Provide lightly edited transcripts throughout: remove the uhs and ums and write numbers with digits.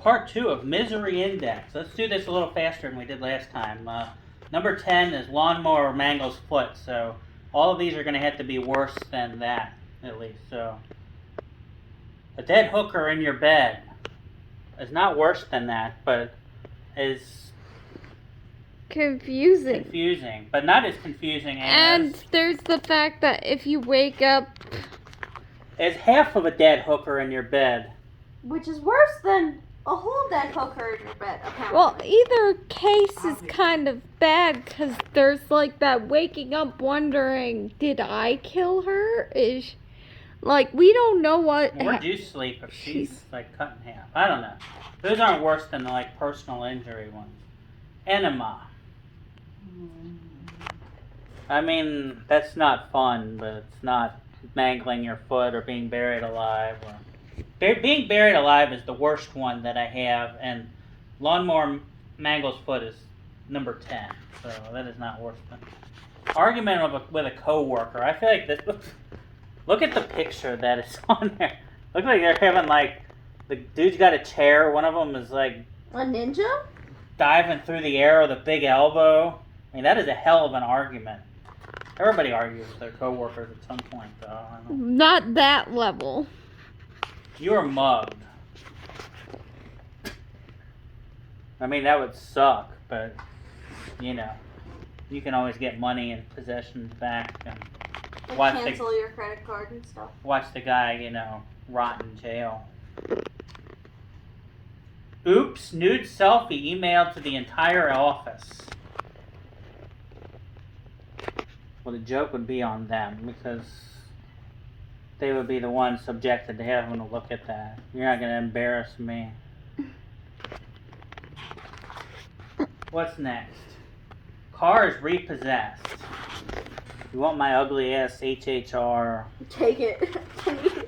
part 2 of Misery Index. Let's do this a little faster than we did last time. Number 10 is Lawnmower Mangles Foot, so all of these are going to have to be worse than that, at least. So, a dead hooker in your bed is not worse than that, but is confusing, but not as confusing as... And there's the fact that if you wake up... as half of a dead hooker in your bed. Which is worse than a whole dead hooker in your bed, apparently. Well, either case is kind of bad, because there's like that waking up wondering, did I kill her? Like, we don't know what... Where'd you sleep if she's like cut in half? I don't know. Those aren't worse than the like personal injury ones. Enema. I mean, that's not fun, but it's not mangling your foot or being buried alive. Being buried alive is the worst one that I have, and Lawnmower Mangles Foot is number 10. So that is not worse than argument with a coworker. I feel like this. Look at the picture that is on there. Look like they're having like the dude's got a chair. One of them is like a ninja diving through the air with a big elbow. I mean, that is a hell of an argument. Everybody argues with their coworkers at some point, though. I don't know. Not that level. You were mugged. I mean, that would suck, but, you know, you can always get money and possessions back and cancel your credit card and stuff. Watch the guy, you know, rot in jail. Oops, nude selfie emailed to the entire office. Well, the joke would be on them, because they would be the ones subjected to having to look at that. You're not going to embarrass me. What's next? Car is repossessed. You want my ugly ass HHR? Take it, please.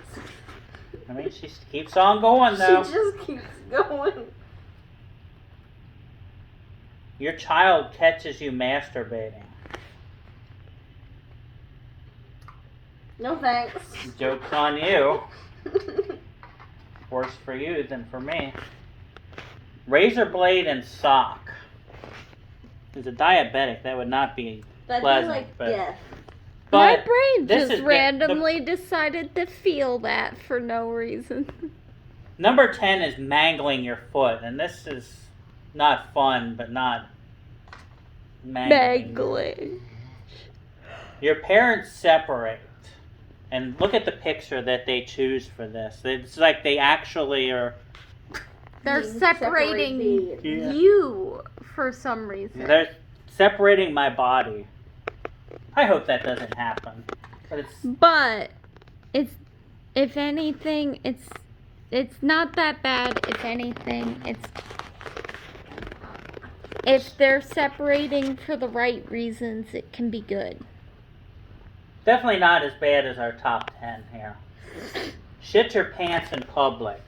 I mean, she keeps on going, though. She just keeps going. Your child catches you masturbating. No thanks. Joke's on you. Worse for you than for me. Razor blade and sock. As a diabetic, that would not be That'd pleasant. be like but, death. My brain just randomly decided to feel that for no reason. Number 10 is mangling your foot, and this is not fun, but not mangling. Your parents separate. And look at the picture that they choose for this. It's like they actually are... They're separating you for some reason. They're separating my body. I hope that doesn't happen. But it's if anything, it's not that bad. If anything, if they're separating for the right reasons, it can be good. Definitely not as bad as our top 10 here. Shit your pants in public.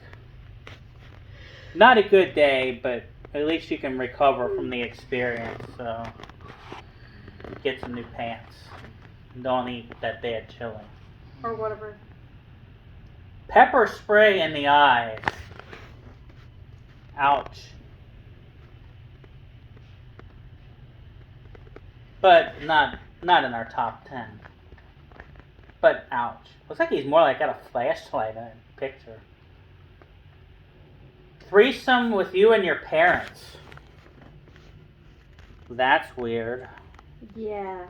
Not a good day, but at least you can recover from the experience. So get some new pants. Don't eat that bad chili. Or whatever. Pepper spray in the eyes. Ouch. But not in our top 10. But ouch. Looks like he's more like got a flashlight in the picture. Threesome with you and your parents. That's weird. Yeah.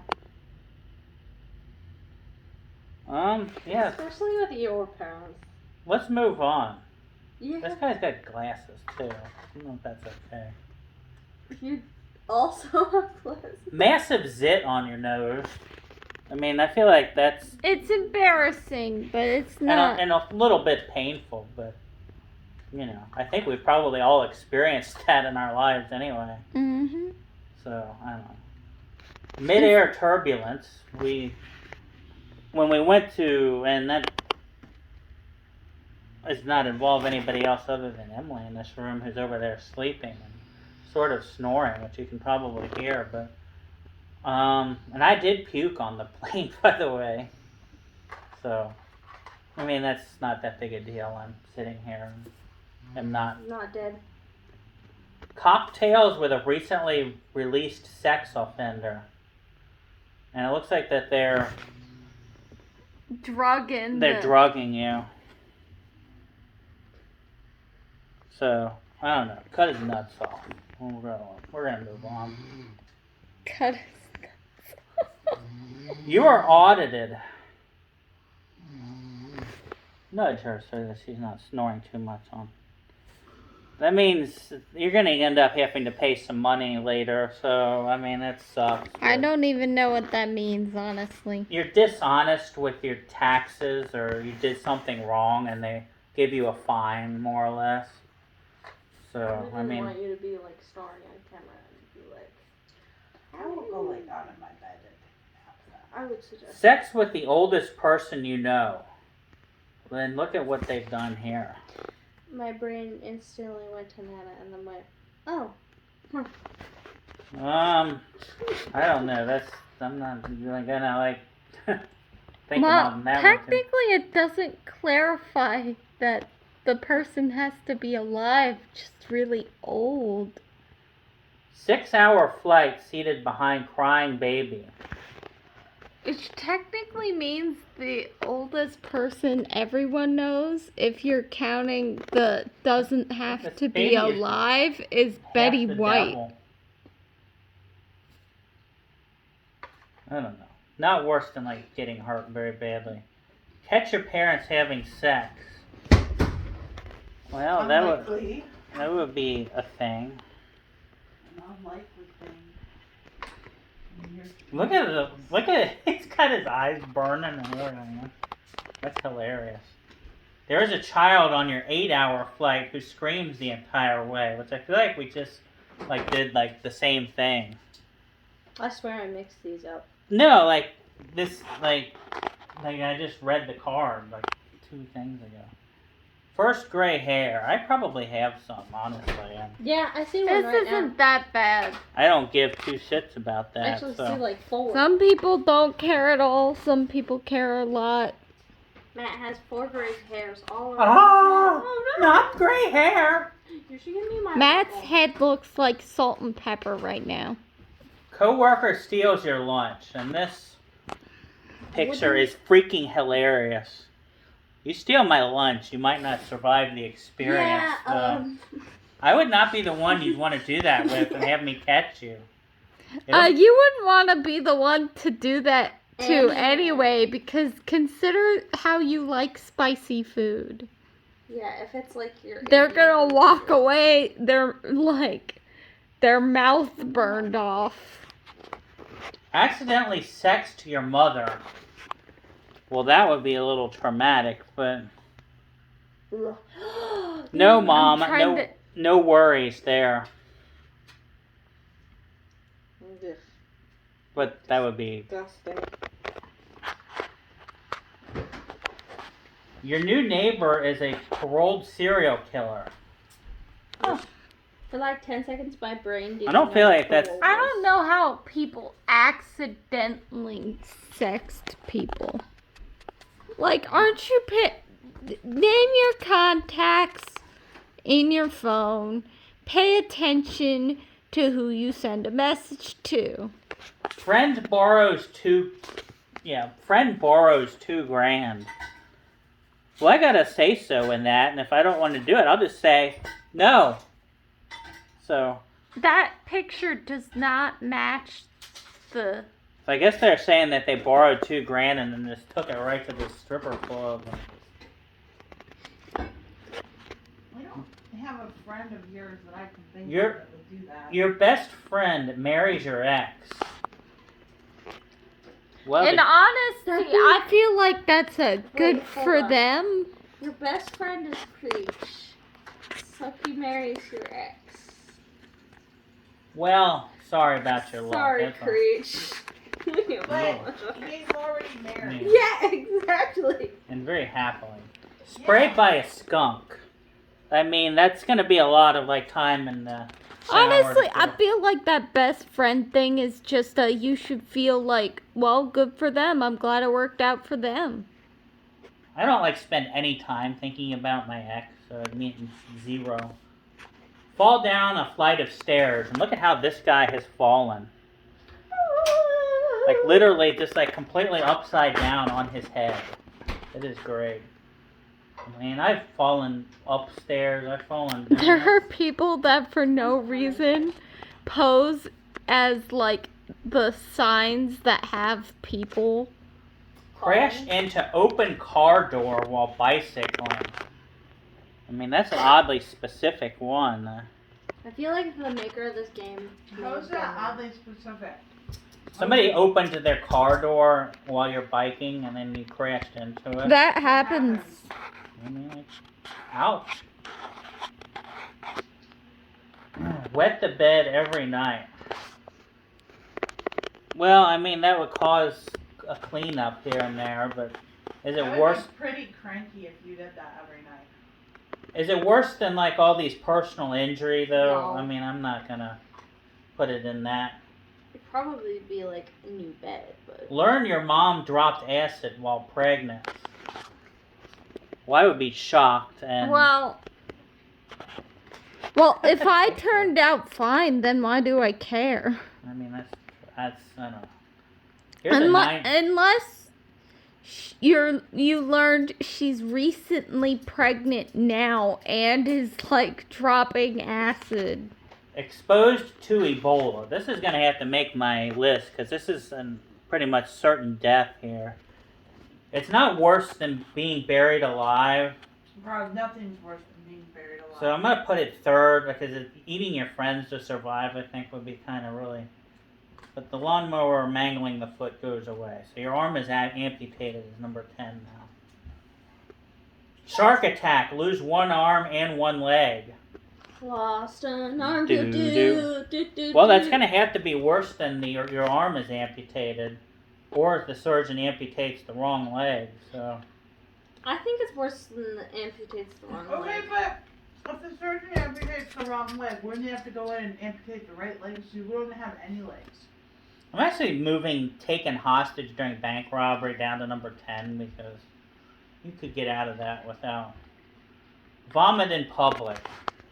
Yeah. Especially with your parents. Let's move on. Yeah. This guy's got glasses too. I don't know if that's okay. You also have glasses. Massive zit on your nose. I mean, I feel like that's... It's embarrassing, but it's not... And a little bit painful, but, you know, I think we've probably all experienced that in our lives anyway. Mm-hmm. So, I don't know. Mid-air turbulence, when we went to, and that does not involve anybody else other than Emily in this room, who's over there sleeping and sort of snoring, which you can probably hear, but... and I did puke on the plane, by the way. So, I mean, that's not that big a deal. I'm sitting here and am not. Not dead. Cocktails with a recently released sex offender. And it looks like that they're drugging you. So, I don't know. Cut his nuts off. We're gonna move on. cut his You are audited. Nudge her so that she's not snoring too much on. That means you're going to end up having to pay some money later, so, I mean, that sucks. I don't even know what that means, honestly. You're dishonest with your taxes, or you did something wrong, and they give you a fine, more or less. So, I mean... want you to be, like, snoring on camera and be like... I will go lay down in my bed and I would suggest... Sex with the oldest person you know. Then look at what they've done here. My brain instantly went to Nana and then went, oh. I don't know. I'm not really gonna, like, think Well, about that. technically it doesn't clarify that the person has to be alive, just really old. 6-hour flight seated behind crying baby. Which technically means the oldest person everyone knows, if you're counting the doesn't have This to baby be is alive, is Half Betty the White. devil. I don't know. Not worse than, like, getting hurt very badly. Catch your parents having sex. Well, unlikely. that would be a thing. An unlikely thing. Look at it. He's got his eyes burning and everything. That's hilarious. There is a child on your 8-hour flight who screams the entire way, which I feel like we just did the same thing. I swear I mixed these up. No, this I just read the card 2 things ago. First gray hair. I probably have some, honestly. Yeah, I see one This right isn't now. that bad. I don't give 2 shits about I that. actually so. see 4. Some people don't care at all, some people care a lot. Matt has 4 gray hairs all around. Oh, not gray hair. You should give me my Matt's apple. head looks like salt and pepper right now. Coworker steals your lunch, and this picture is freaking hilarious. You steal my lunch, you might not survive the experience. Yeah, I would not be the one you'd want to do that with and have me catch you. You wouldn't want to be the one to do that to anyway, because consider how you like spicy food. Yeah, if it's your... They're gonna walk away, their mouth burned off. Accidentally sexed your mother. Well, that would be a little traumatic, but no, Mom, no worries there. But that would be... Disgusting. Your new neighbor is a paroled serial killer. For 10 seconds, my brain didn't I don't feel like that's... I don't know how people accidentally sext people. Aren't you name your contacts in your phone. Pay attention to who you send a message to. Friend borrows $2,000. Well, I gotta say so in that, and if I don't want to do it, I'll just say no. So That picture does not match the... I guess they're saying that they borrowed $2,000 and then just took it right to the stripper club. I don't have a friend of yours that I can think Your- of that would do that. Your best friend marries your ex. Well, And honestly, I feel like that's good Wait, hold for on. them. Your best friend is Preach. So he marries your ex. well, sorry about your luck. Sorry, That's all. Preach. But he's already married. Yeah, exactly. And very happily. Sprayed by a skunk. I mean, that's going to be a lot of time in the shower. Honestly, I feel like that best friend thing is just you should feel well, good for them. I'm glad it worked out for them. I don't spend any time thinking about my ex. so it means 0. Fall down a flight of stairs, and look at how this guy has fallen. Like literally just like completely upside down on his head. It is great. I mean, I've fallen upstairs, I've fallen down. There are people that for no reason pose as like the signs that have people. Crashed into open car door while bicycling. I mean, that's an oddly specific one. I feel like the maker of this game. How is that oddly specific? Somebody opened their car door while you're biking and then you crashed into it. That happens. I mean, like, ouch. Wet the bed every night. Well, I mean, that would cause a cleanup here and there, but is it I would worse? be pretty cranky if you did that every night. Is it worse than like all these personal injury though? No. I mean, I'm not gonna put it in that. It'd probably be like a new bed, but. Learn your mom dropped acid while pregnant. Well, I would be shocked and Well, if I turned out fine, then why do I care? I mean that's I don't know. Here's a nine. Unless you learned she's recently pregnant now and is like dropping acid. Exposed to Ebola. This is going to have to make my list because this is a pretty much certain death here. It's not worse than being buried alive. Bro, nothing's worse than being buried alive. So I'm going to put it third because eating your friends to survive I think would be kind of really... But the lawnmower mangling the foot goes away. So your arm is amputated is number 10 now. Shark attack. Lose one arm and one leg. Lost an arm. Well, that's going to have to be worse than your arm is amputated. Or if the surgeon amputates the wrong leg. So I think it's worse than the amputates the wrong Okay, leg. but if the surgeon amputates the wrong leg, wouldn't you have to go in and amputate the right leg so you wouldn't have any legs? I'm actually moving taken hostage during bank robbery down to number 10 because you could get out of that without vomit in public.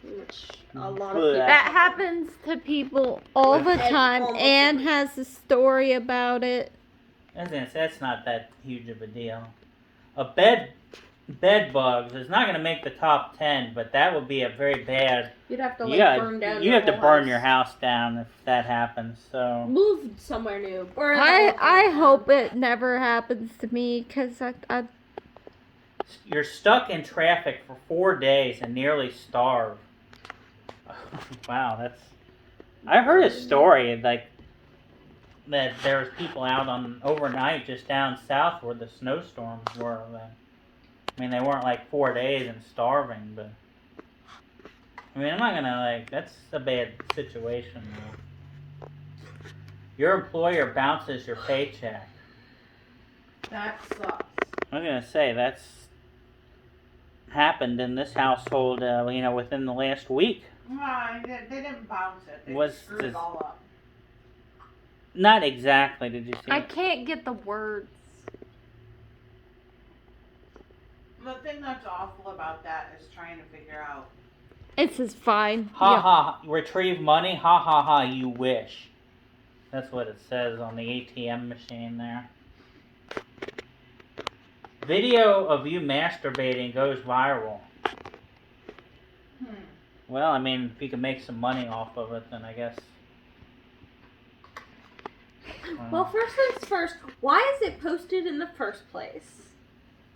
Which a lot of Blech. people. That happens to people all the And time. almost Anne every- has a story about it. That's not that huge of a deal. A bed bugs is not going to make the top 10, but that would be a very bad. You'd have to You like gotta- burn down. you your have to whole burn house. your house down if that happens. So Move somewhere new. Burn the whole I house hope it never happens to me because I you're stuck in traffic for 4 days and nearly starve. Wow, that's. I heard a story like that. There's people out on overnight just down south where the snowstorms were. I mean, they weren't like 4 days and starving, but I mean, I'm not gonna like. That's a bad situation. Though. Your employer bounces your paycheck. That sucks. I'm gonna say that's happened in this household. Within the last week. No, they didn't bounce it. They Was screwed this- it all up. Not exactly. Did you see? I can't get the words. The thing that's awful about that is trying to figure out. It's just fine. Ha Yeah. ha! Retrieve money. Ha ha ha! You wish. That's what it says on the ATM machine there. Video of you masturbating goes viral. Well, I mean, if you can make some money off of it, then I guess. Well, first things first. Why is it posted in the first place?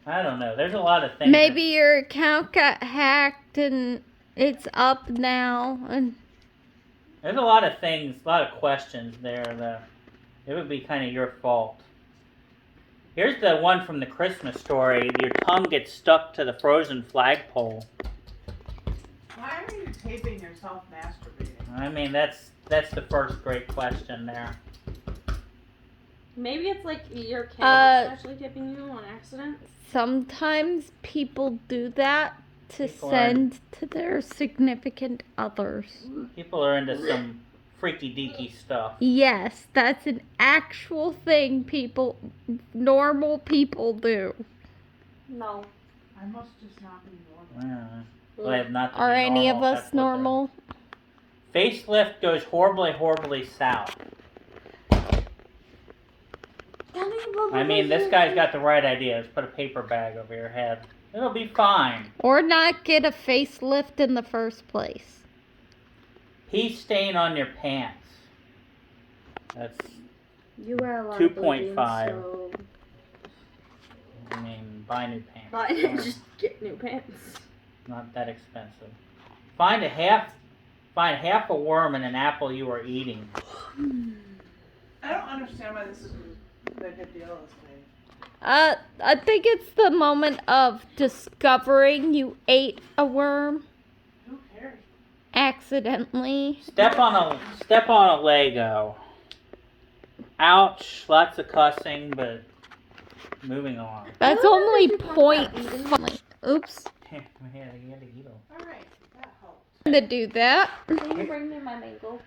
I don't know. There's a lot of things. Maybe your account got hacked and it's up now. And There's a lot of things, a lot of questions there that it would be kind of your fault. Here's the one from the Christmas story. Your tongue gets stuck to the frozen flagpole. Why are you taping yourself masturbating? I mean, that's the first great question there. Maybe it's like your cat actually tipping you on accident. sometimes people do that to People send to their significant others. People are into some freaky deaky stuff. Yes, that's an actual thing normal people do. No. I must just not be normal. Yeah. Well, I have not to Are be any of normal, us that's what the- normal? Facelift goes horribly south. I mean, this guy's got the right idea. Let's put a paper bag over your head. It'll be fine. Or not get a facelift in the first place. Pea stain on your pants. That's, You wear a lot 2.5. of blue jeans, I mean, buy new pants. so Sorry. just get new pants. Not that expensive. Find half a worm in an apple you are eating. I don't understand why this is a big deal this way. I think it's the moment of discovering you ate a worm Who cares? accidentally. Step on a Lego. Ouch! Lots of cussing, but moving on. That's Well, only did you talk point. about eating? Oops. You had to eat 'em. Alright, that helps. To do that. Can you bring me my mango?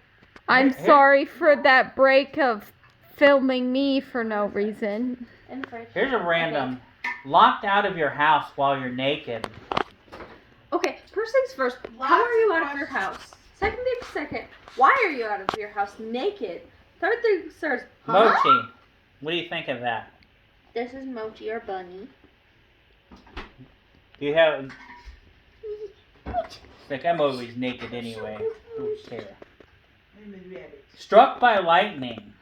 I'm Here. sorry for that break of filming me for no reason. In the fridge. Here's a random. Locked out of your house while you're naked. Okay, first things first. Lots How are you of out of your questions. house? Second, why are you out of your house naked? Third things first. Mochi, what do you think of that? This is Mochi or Bunny. Do you have... Like, I'm always naked anyway. Who's here? Struck by lightning.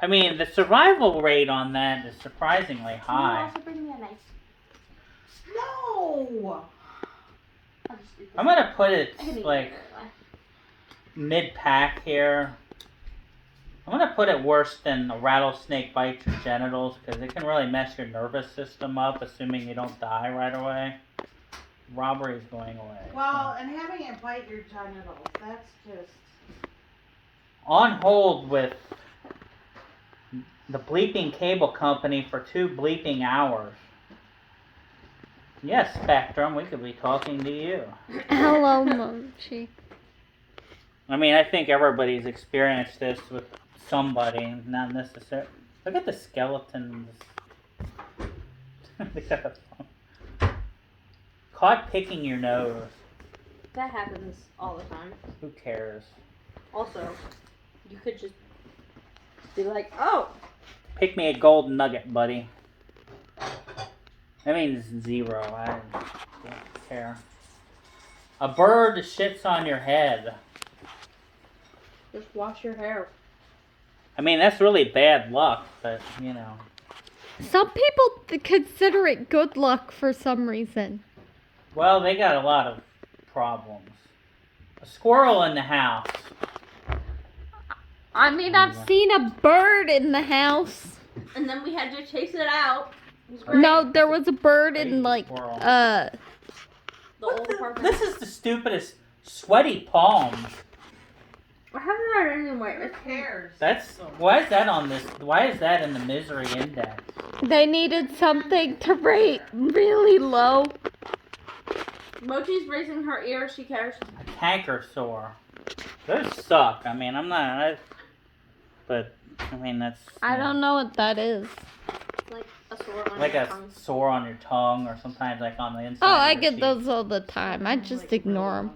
I mean, the survival rate on that is surprisingly Can you high. also bring me a knife? No! I'll just do this. I'm gonna put it I can eat like it anyway. mid-pack here. I'm gonna put it worse than a rattlesnake bites your genitals because it can really mess your nervous system up, assuming you don't die right away. Robbery's going away. Well, and having it bite your genitals, that's just... On hold with the bleeping cable company for 2 bleeping hours. Yes, Spectrum, we could be talking to you. Hello, Mochi. I mean, I think everybody's experienced this with somebody, not necessarily. Look at the skeletons. They got a phone. Caught picking your nose. That happens all the time. Who cares? Also, you could just be like, oh, Pick me a gold nugget, buddy. That means 0. I don't care. A bird shits on your head. just wash your hair. I mean, that's really bad luck, but, you know. Some people consider it good luck for some reason. Well, they got a lot of problems. A squirrel in the house. I mean, I've seen a bird in the house. And then we had to chase it out. It was great. No, there was a bird in, Crazy like, squirrel. The old apartment. This is the stupidest sweaty palms. I haven't read anywhere. Who cares? That's why is that on this? Why is that in the misery index? they needed something to rate really low. Mochi's raising her ear. She cares. A canker sore. Those suck. I mean, but I mean that's. I don't know what that is. It's like a sore on Like your a tongue. sore on your tongue, or sometimes like on the inside. Oh, of I your get teeth. those all the time. I just ignore them.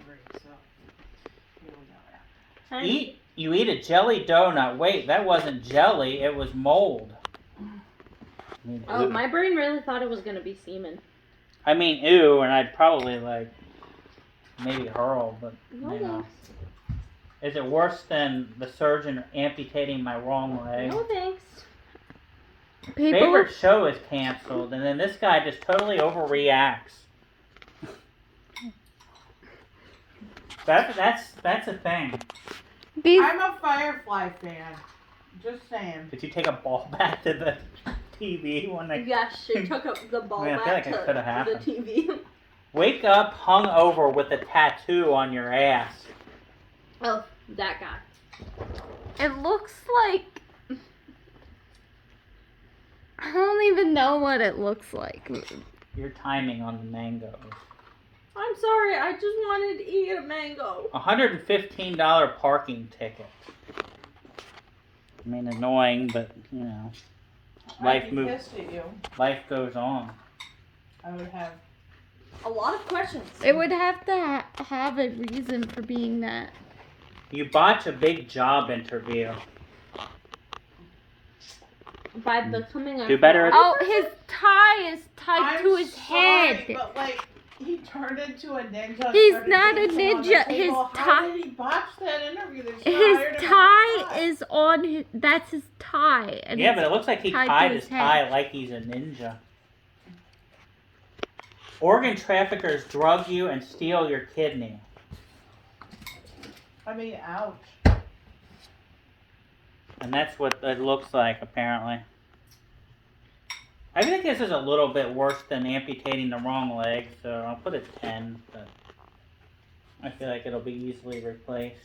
You eat a jelly donut. Wait, that wasn't jelly. It was mold. I mean, Oh, ew. my brain really thought it was gonna be semen. I mean, ew, and I'd probably like maybe hurl, but No you know. thanks. Is it worse than the surgeon amputating my wrong leg? No thanks. People, Favorite show is canceled, and then this guy just totally overreacts. That's a thing. these, I'm a Firefly fan. Just saying. Did you take a ball bat to the TV when they Yes, she took up the ball Man, I feel back like it coulda to the happened. TV. wake up hungover with a tattoo on your ass? Oh, that guy. it looks like. I don't even know what it looks like. Your timing on the mangoes. I'm sorry, I just wanted to eat a mango. $115 parking ticket. I mean, annoying, but you know, I'd life be moves. pissed at you. Life goes on. I would have A lot of questions. It would have to have a reason for being that. You botch a big job interview. By becoming a Do better. Oh, his tie is tied I'm to his sorry, head. but like he turned into a ninja. He's started not a dancing on the ninja. table. His How tie- did he botch that interview? They just His hired him tie on the is on his. That's his tie. And Yeah, it's but it looks like he tied to tied his his head. tie like he's a ninja. Organ traffickers drug you and steal your kidney. I mean, ouch. And that's what it looks like, apparently. I think this is a little bit worse than amputating the wrong leg, so I'll put a 10, but I feel like it'll be easily replaced.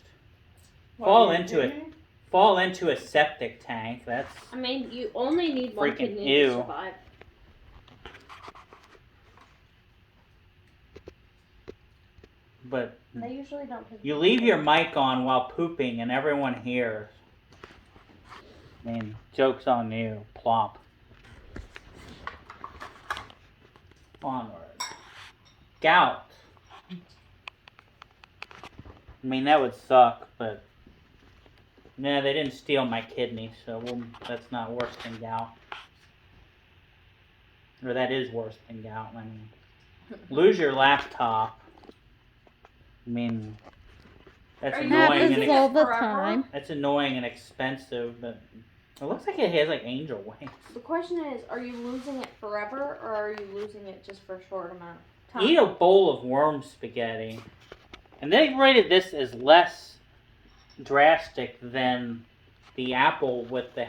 What, Fall your into it. kidney? Fall into a septic tank, that's... I mean, you only need one Freaking kidney ew. to survive. But They usually don't. you leave your mic on while pooping and everyone hears. I mean, joke's on you. Plop. Onward. Gout. I mean, that would suck, but... Nah, they didn't steal my kidney, so that's not worse than gout. Or that is worse than gout, I mean. Lose your laptop. I mean, that's Are you annoying happens and using all it the forever? time. that's annoying and expensive, but it looks like it has like angel wings. The question is, are you losing it forever, or are you losing it just for a short amount of time? Eat a bowl of worm spaghetti. And they rated this as less drastic than the apple with the